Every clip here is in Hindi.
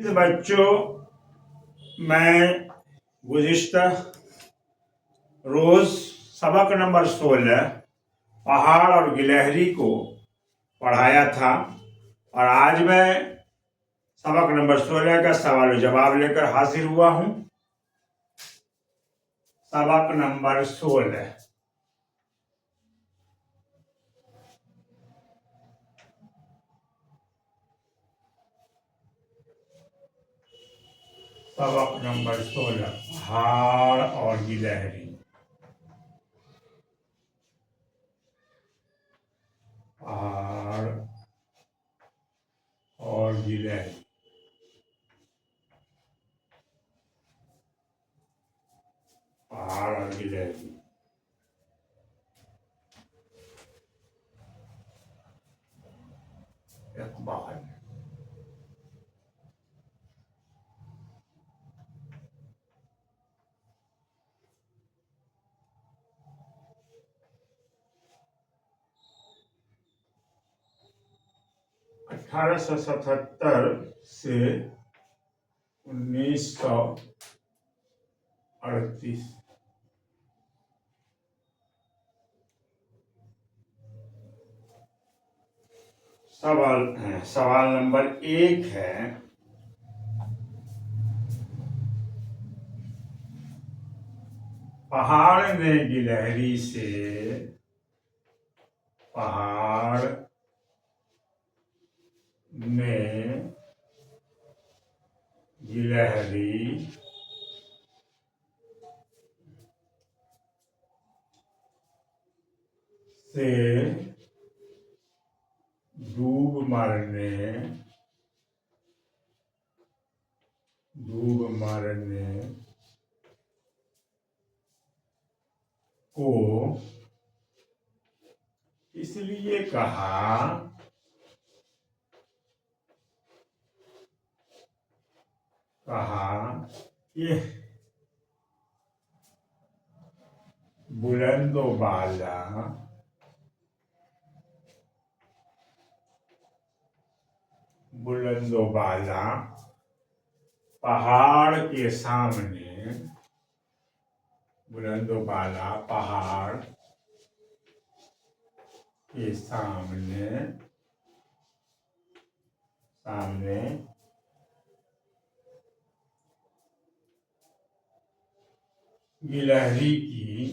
इस बच्चों मैं गुज़िश्ता रोज सबक नंबर 16 पहाड़ और गिलहरी को पढ़ाया था और आज मैं सबक नंबर 16 का सवाल जवाब लेकर हाजिर हुआ हूं। सबक नंबर 16 सबक नंबर 16 पहाड़ और गिलहरी। पहाड़ और गिलहरी। पहाड़ और गिलहरी। इकबाल। अठारह सौ 77 से 1938। सवाल नंबर 1 है, पहाड़ ने गिलहरी से पहाड़ ने गिलहरी से डूब मरने को इसलिए कहा कि बुलंदोबाला पहाड़ के सामने बुलंदोबाला पहाड़ के सामने गिलहरी की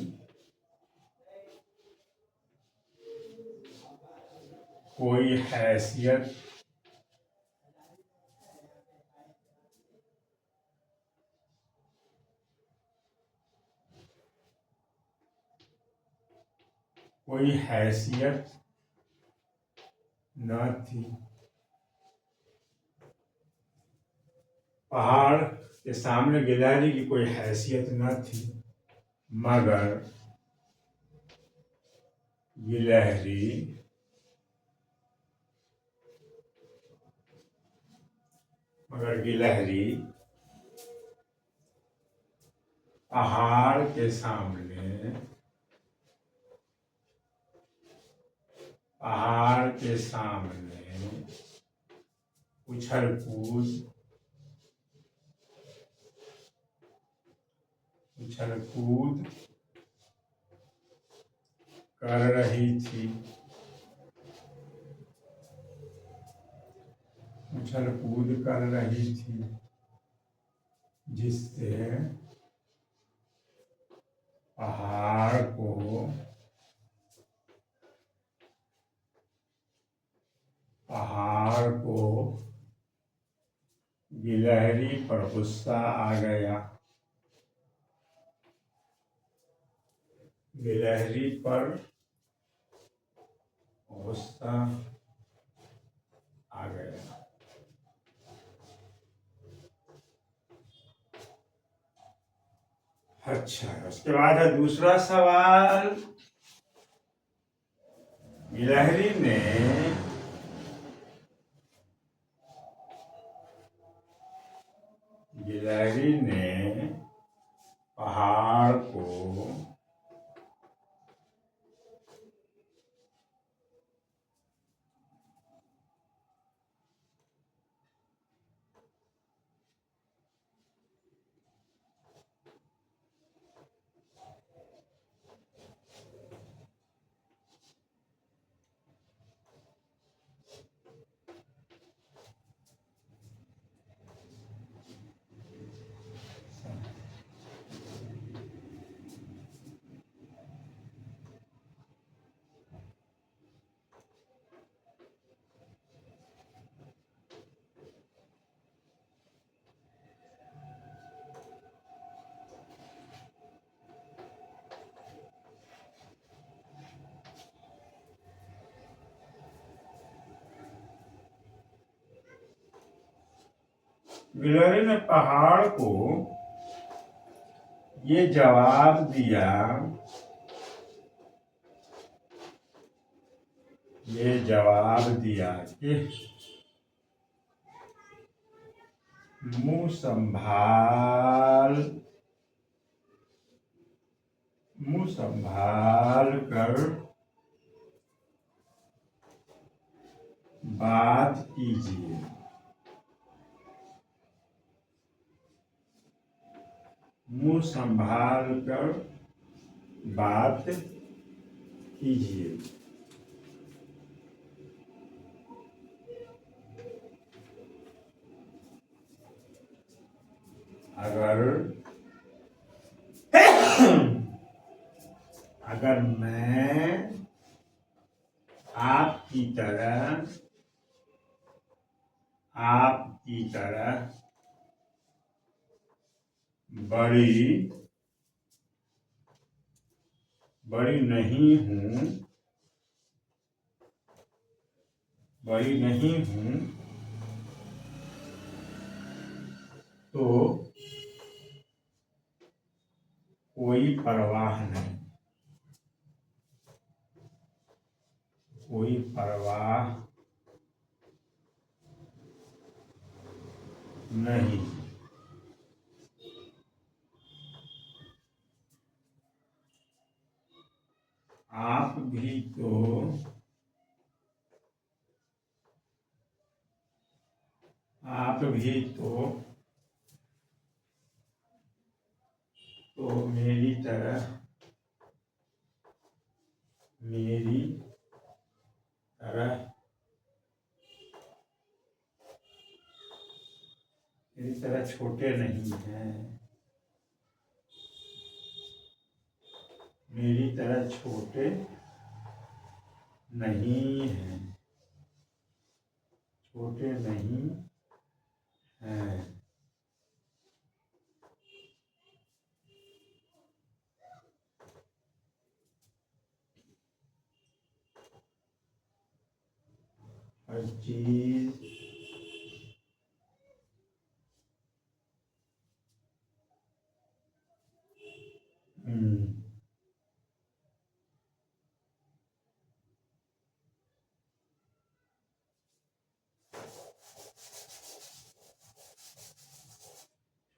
कोई हैसियत न थी। पहाड़ के सामने गिलहरी की कोई हैसियत न थी, मगर गिलहरी पहाड़ के सामने उछल कूद कर रही थी। जिससे पहाड़ को गिलहरी पर गुस्सा आ गया। अच्छा, उसके बाद है दूसरा सवाल। गिलहरी ने पहाड़ को गिलहरी ने पहाड़ को ये जवाब दिया, कि मुंह संभाल कर बात कीजिए। मुंह संभाल कर बात कीजिए। अगर मैं आपकी तरह बड़ी नहीं हूं तो कोई परवाह नहीं। आप भी तो मेरी तरह छोटे नहीं हैं। मेरी तरह छोटे नहीं हैं। हर चीज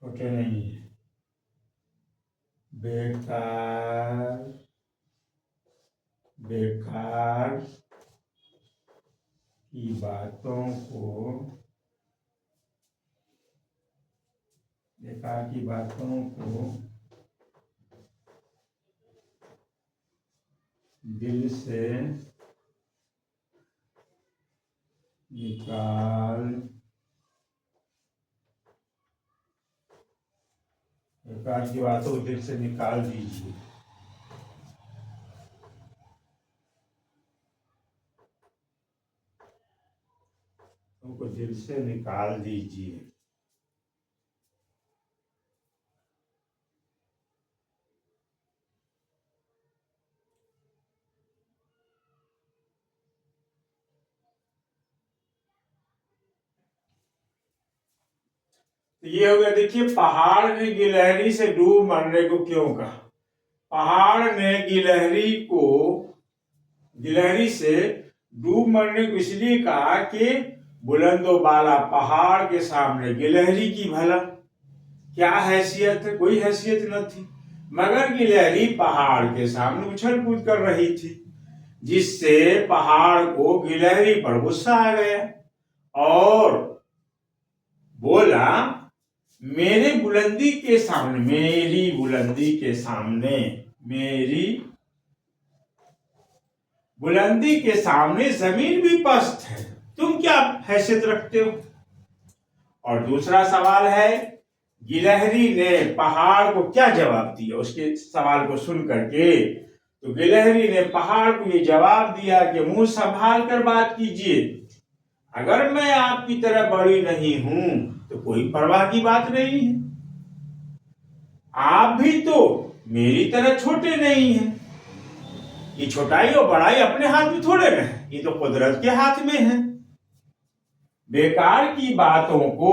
छोटे नहीं है। बेकार की बातों को दिल से निकाल दीजिए। उनको दिल से निकाल दीजिए। तो ये हो गया। देखिए, पहाड़ ने गिलहरी से डूब मरने को क्यों कहा? पहाड़ ने गिलहरी से डूब मरने को इसलिए कहा कि बुलंदो बाला पहाड़ के सामने गिलहरी की भला क्या हैसियत है? कोई हैसियत न थी, मगर गिलहरी पहाड़ के सामने उछल कूद कर रही थी, जिससे पहाड़ को गिलहरी पर गुस्सा आ गया और बोला, मेरी बुलंदी के सामने जमीन भी पस्त है, तुम क्या हैसियत रखते हो? और दूसरा सवाल है, गिलहरी ने पहाड़ को क्या जवाब दिया? उसके सवाल को सुन करके तो गिलहरी ने पहाड़ को ये जवाब दिया कि मुंह संभाल कर बात कीजिए। अगर मैं आपकी तरह बड़ी नहीं हूं तो कोई परवाह की बात नहीं है। आप भी तो मेरी तरह छोटे नहीं हैं। ये छोटाई और बड़ाई अपने हाथ में थोड़े में है, ये तो कुदरत के हाथ में है। बेकार की बातों को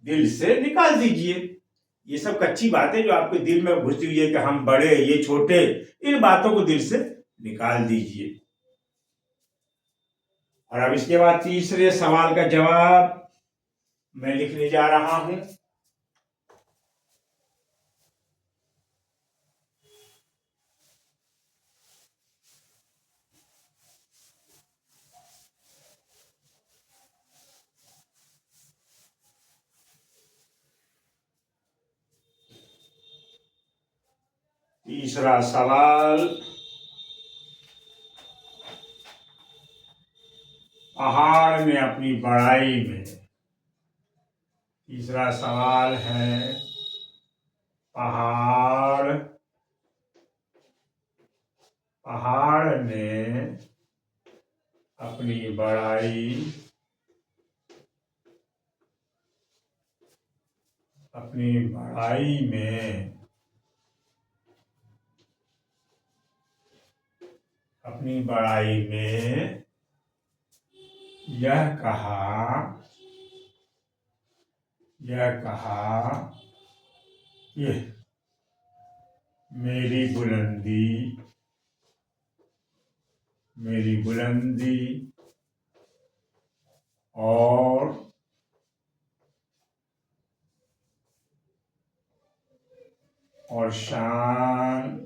दिल से निकाल दीजिए। ये सब कच्ची बातें जो आपके दिल में घुसी हुई है कि हम बड़े ये छोटे, इन बातों को दिल से निकाल दीजिए। और अब इसके बाद तीसरे सवाल का जवाब मैं लिखने जा रहा हूं। तीसरा सवाल, पहाड़ ने अपनी बड़ाई में। तीसरा सवाल है, पहाड़ पहाड़ ने अपनी बड़ाई में यह कहा कि मेरी बुलंदी और शान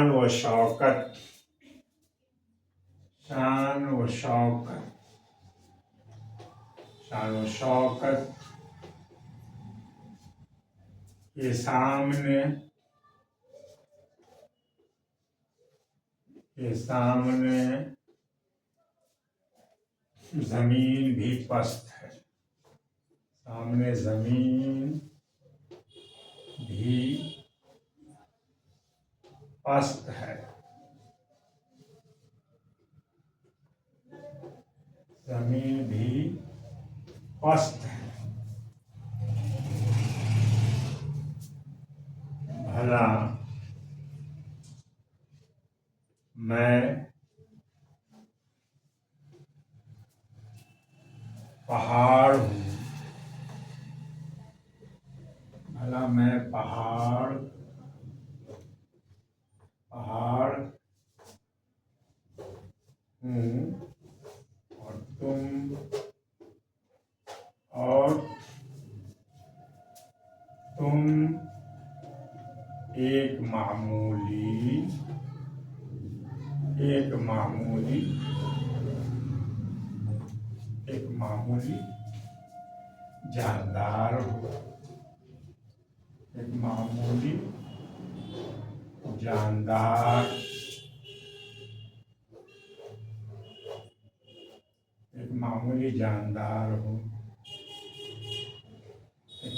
व शौकत के सामने जमीन भी पस्त है। जमीन भी पस्त है। भला मैं पहाड़ हूँ। और तुम एक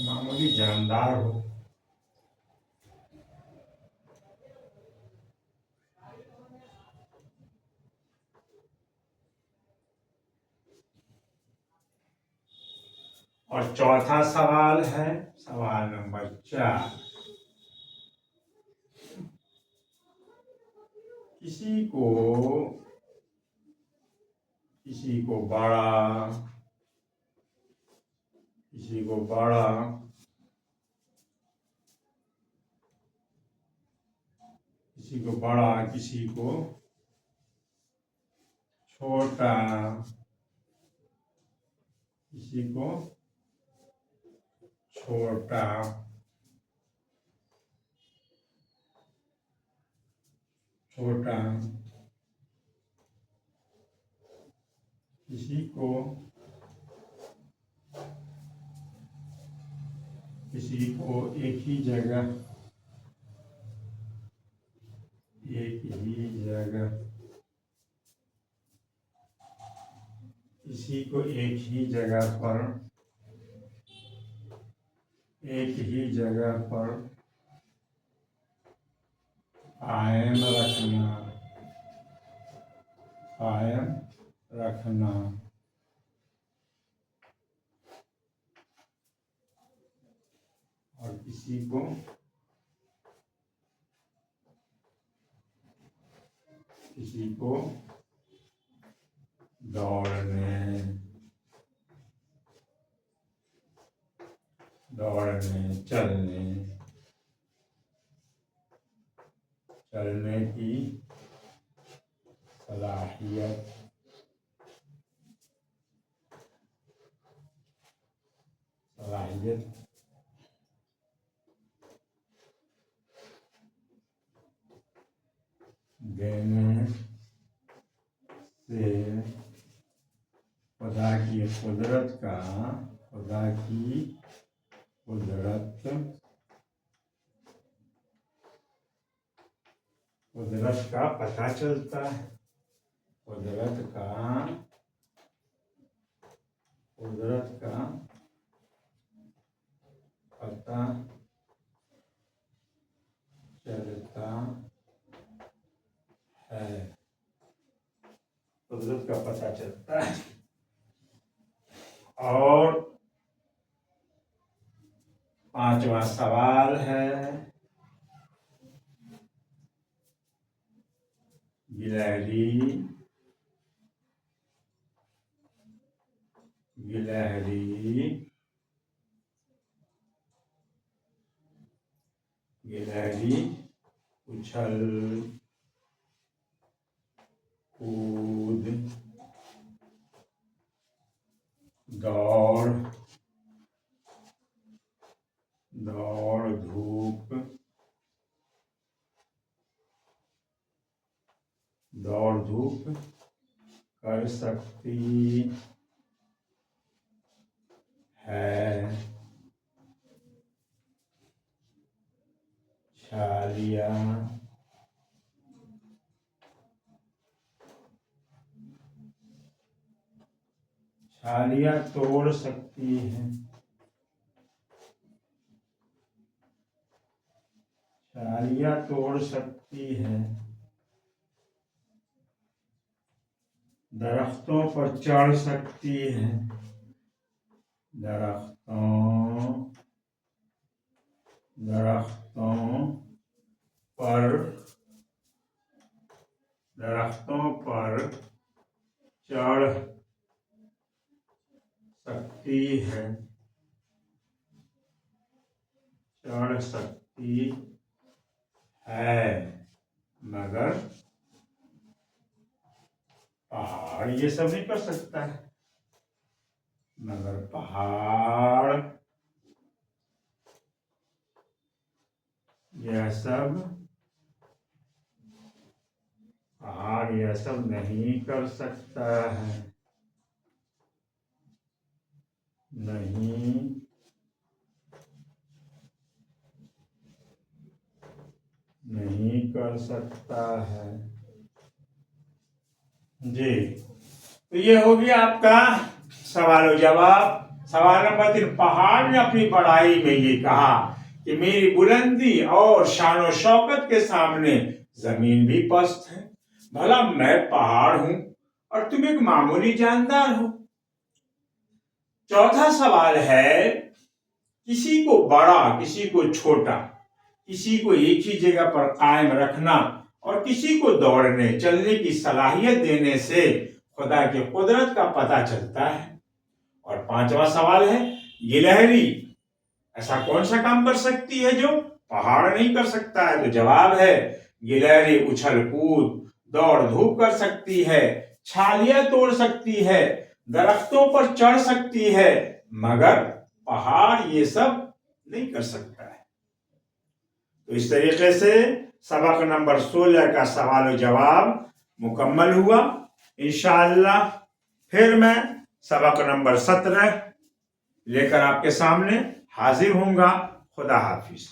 मामूली जानदार हो। और चौथा सवाल है, सवाल नंबर 4। किसी को बड़ा, किसी को छोटा, किसी को एक ही जगह पर कायम रखना। और किसी को दौड़ने दौड़ने, चलने की सलाहियत, देने से खुदा की कुदरत का पता चलता है। कुदरत का पता चलता है। कुदरत का पता चलता है। और 5वां सवाल है, गिलहरी उछल कूद दौड़ धूप कर सकती है। छालियां तोड़ सकती है। दरख्तों पर चढ़ सकती है। दरख्तों पर चढ़ सकती है। मगर पहाड़ ये सब नहीं कर सकता है। पहाड़ यह सब नहीं कर सकता है। नहीं कर सकता है जी। तो ये हो गया आपका सवाल और जवाब। सवाल नंबर 3, पहाड़ ने अपनी बड़ाई में ये कहा कि मेरी बुलंदी और शान और शौकत के सामने जमीन भी पस्त है। भला मैं पहाड़ हूं और तुम एक मामूली जानदार हो। चौथा सवाल है, किसी को बड़ा, किसी को छोटा, किसी को एक ही जगह पर कायम रखना और किसी को दौड़ने चलने की सलाहियत देने से खुदा की कुदरत का पता चलता है। और 5वां सवाल है, गिलहरी ऐसा कौन सा काम कर सकती है जो पहाड़ नहीं कर सकता है। तो जवाब है, गिलहरी उछल कूद दौड़ धूप कर सकती है, छालियां तोड़ सकती है, दरख्तों पर चढ़ सकती है, मगर पहाड़ ये सब नहीं कर सकता है। तो इस तरीके से सबक नंबर 16 का सवाल और जवाब मुकम्मल हुआ। इंशाअल्लाह फिर मैं सबक नंबर 17 लेकर आपके सामने हाजिर होऊंगा। खुदा हाफिज।